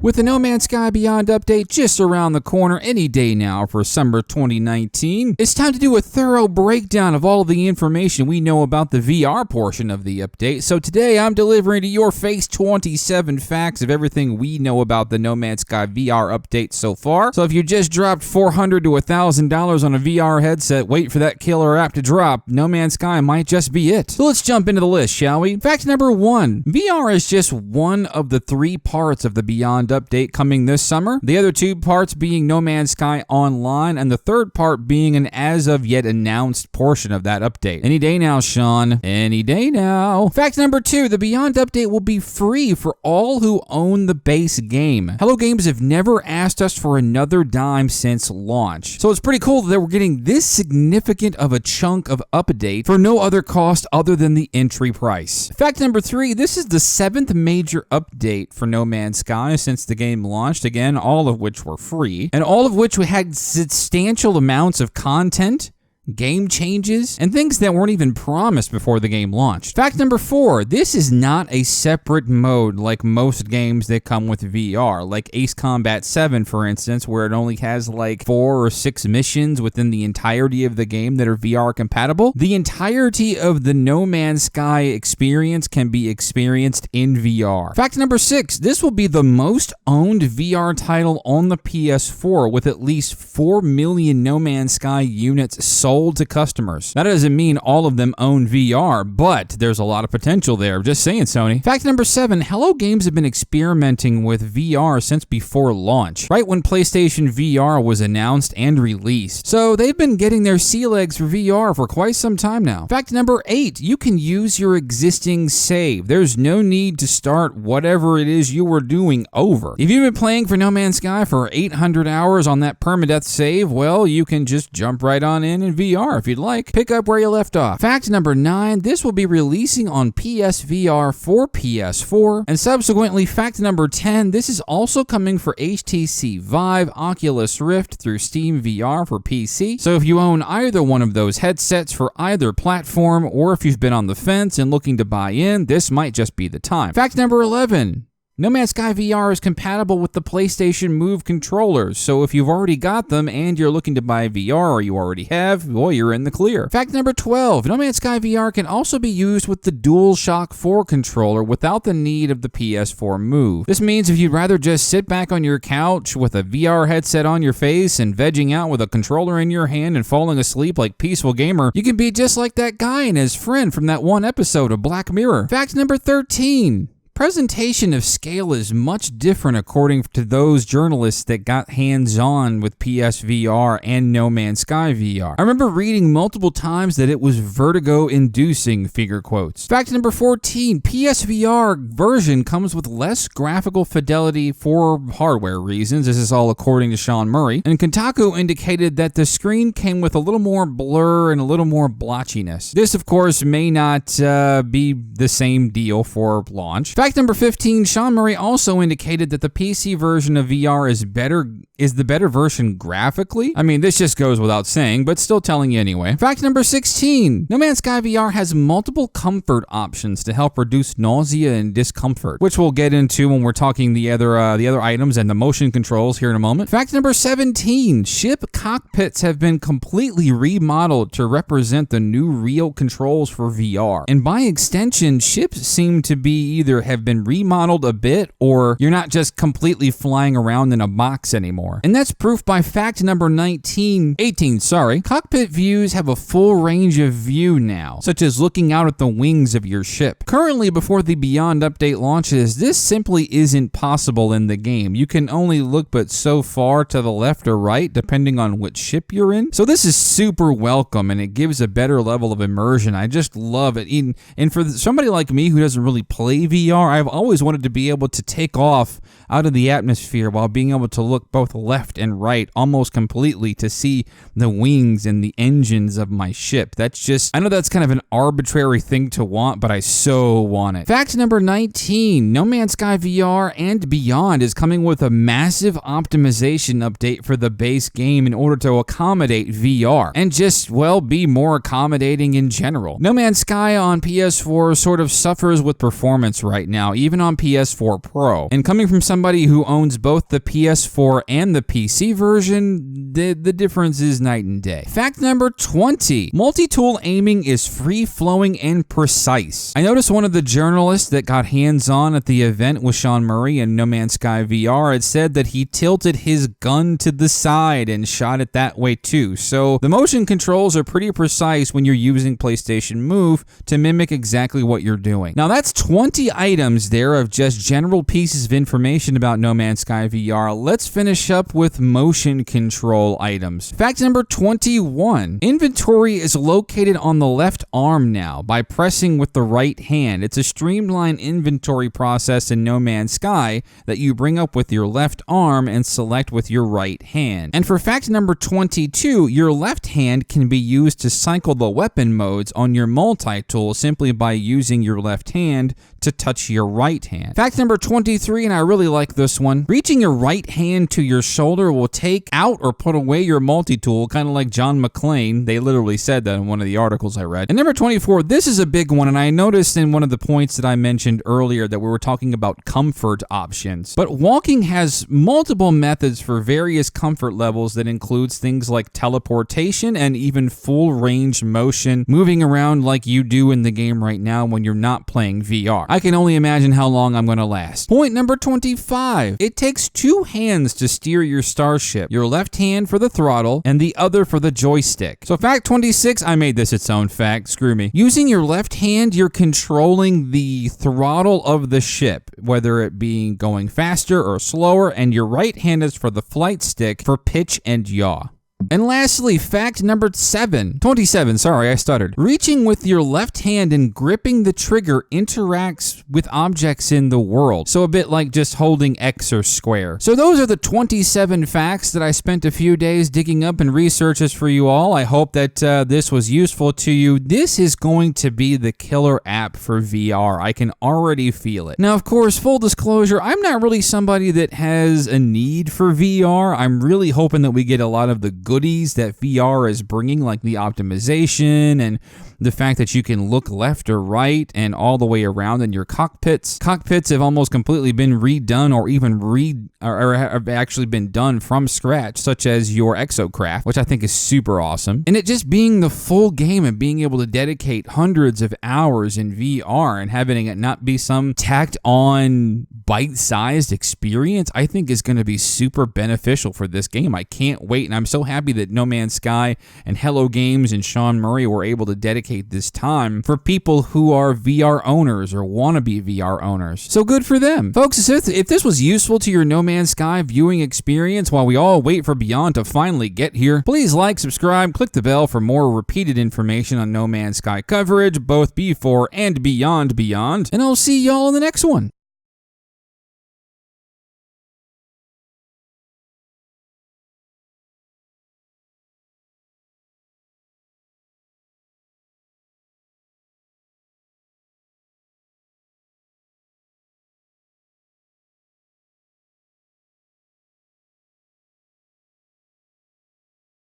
With the No Man's Sky Beyond update just around the corner any day now for summer 2019, it's time to do a thorough breakdown of all the information we know about the VR portion of the update. So today I'm delivering to your face 27 facts of everything we know about the No Man's Sky VR update so far. So if you just dropped $400 to $1,000 on a VR headset, wait for that killer app to drop. No Man's Sky might just be it. So let's jump into the list, shall we? Fact number 1. VR is just one of the 3 parts of the Beyond update coming this summer. The other 2 parts being No Man's Sky Online, and the third part being an as of yet announced portion of that update. Any day now, Sean. Any day now. Fact number 2. The Beyond update will be free for all who own the base game. Hello Games have never asked us for another dime since launch. So it's pretty cool that we're getting this significant of a chunk of update for no other cost other than the entry price. Fact number 3. This is the 7th major update for No Man's Sky since the game launched, again, all of which were free, and all of which had substantial amounts of content, game changes, and things that weren't even promised before the game launched. Fact number 4, this is not a separate mode like most games that come with VR, like Ace Combat 7, for instance, where it only has like 4 or 6 missions within the entirety of the game that are VR compatible. The entirety of the No Man's Sky experience can be experienced in VR. Fact number 6, this will be the most owned VR title on the PS4 with at least 4 million No Man's Sky units sold to customers. That doesn't mean all of them own VR, but there's a lot of potential there. Just saying, Sony. Fact number 7, Hello Games have been experimenting with VR since before launch, right when PlayStation VR was announced and released. So they've been getting their sea legs for VR for quite some time now. Fact number 8, you can use your existing save. There's no need to start whatever it is you were doing over. If you've been playing for No Man's Sky for 800 hours on that permadeath save, well, you can just jump right on in VR if you'd like. Pick up where you left off. Fact number 9, this will be releasing on PSVR for PS4. And subsequently, fact number 10, this is also coming for HTC Vive, Oculus Rift through Steam VR for PC. So if you own either one of those headsets for either platform, or if you've been on the fence and looking to buy in, this might just be the time. Fact number 11, No Man's Sky VR is compatible with the PlayStation Move controllers, so if you've already got them and you're looking to buy VR or you already have, well, you're in the clear. Fact number 12, No Man's Sky VR can also be used with the DualShock 4 controller without the need of the PS4 Move. This means if you'd rather just sit back on your couch with a VR headset on your face and vegging out with a controller in your hand and falling asleep like Peaceful Gamer, you can be just like that guy and his friend from that one episode of Black Mirror. Fact number 13, presentation of scale is much different according to those journalists that got hands-on with PSVR and No Man's Sky VR. I remember reading multiple times that it was vertigo-inducing, figure quotes. Fact number 14, PSVR version comes with less graphical fidelity for hardware reasons. This is all according to Sean Murray. And Kotaku indicated that the screen came with a little more blur and a little more blotchiness. This, of course, may not be the same deal for launch. Fact number 15, Sean Murray also indicated that the PC version of VR is the better version graphically. I mean, this just goes without saying, but still telling you anyway. Fact number 16, No Man's Sky VR has multiple comfort options to help reduce nausea and discomfort, which we'll get into when we're talking the other items and the motion controls here in a moment. Fact number 17, ship cockpits have been completely remodeled to represent the new real controls for VR. And by extension, ships seem to be either have been remodeled a bit, or you're not just completely flying around in a box anymore. And that's proof by fact number 18, cockpit views have a full range of view now, such as looking out at the wings of your ship. Currently, before the Beyond update launches, this simply isn't possible in the game. You can only look but so far to the left or right, depending on which ship you're in. So this is super welcome, and it gives a better level of immersion. I just love it. And for somebody like me who doesn't really play VR, I've always wanted to be able to take off out of the atmosphere while being able to look both left and right almost completely to see the wings and the engines of my ship. That's just, I know that's kind of an arbitrary thing to want, but I so want it. Fact number 19, No Man's Sky VR and Beyond is coming with a massive optimization update for the base game in order to accommodate VR and just, well, be more accommodating in general. No Man's Sky on PS4 sort of suffers with performance right now. now, even on PS4 Pro. And coming from somebody who owns both the PS4 and the PC version, the difference is night and day. Fact number 20. Multi-tool aiming is free-flowing and precise. I noticed one of the journalists that got hands-on at the event with Sean Murray and No Man's Sky VR had said that he tilted his gun to the side and shot it that way too. So the motion controls are pretty precise when you're using PlayStation Move to mimic exactly what you're doing. Now that's 20 items there of just general pieces of information about No Man's Sky VR. Let's finish up with motion control items. Fact number 21. Inventory is located on the left arm now by pressing with the right hand. It's a streamlined inventory process in No Man's Sky that you bring up with your left arm and select with your right hand. And for fact number 22, your left hand can be used to cycle the weapon modes on your multi-tool simply by using your left hand to touch your right hand. Fact number 23, and I really like this one. Reaching your right hand to your shoulder will take out or put away your multi-tool, kind of like John McClane. They literally said that in one of the articles I read. And number 24, this is a big one, and I noticed in one of the points that I mentioned earlier that we were talking about comfort options. But walking has multiple methods for various comfort levels that includes things like teleportation and even full range motion, moving around like you do in the game right now when you're not playing VR. I can only imagine how long I'm going to last. Point number 25. It takes two hands to steer your starship. Your left hand for the throttle and the other for the joystick. So fact 26, I made this its own fact, screw me. Using your left hand, you're controlling the throttle of the ship, whether it be going faster or slower, and your right hand is for the flight stick for pitch and yaw. And lastly, fact number 27, sorry, I stuttered. Reaching with your left hand and gripping the trigger interacts with objects in the world. So a bit like just holding X or square. So those are the 27 facts that I spent a few days digging up and researches for you all. I hope that this was useful to you. This is going to be the killer app for VR. I can already feel it. Now, of course, full disclosure, I'm not really somebody that has a need for VR. I'm really hoping that we get a lot of the goodies that VR is bringing, like the optimization and the fact that you can look left or right and all the way around in your cockpits. Cockpits have almost completely been redone or even or have actually been done from scratch, such as your Exocraft, which I think is super awesome. And it just being the full game and being able to dedicate hundreds of hours in VR and having it not be some tacked on bite-sized experience, I think is going to be super beneficial for this game. I can't wait, and I'm so happy that No Man's Sky and Hello Games and Sean Murray were able to dedicate this time for people who are VR owners or want to be VR owners. So good for them. Folks, if this was useful to your No Man's Sky viewing experience while we all wait for Beyond to finally get here, please like, subscribe, click the bell for more repeated information on No Man's Sky coverage, both before and beyond, and I'll see y'all in the next one.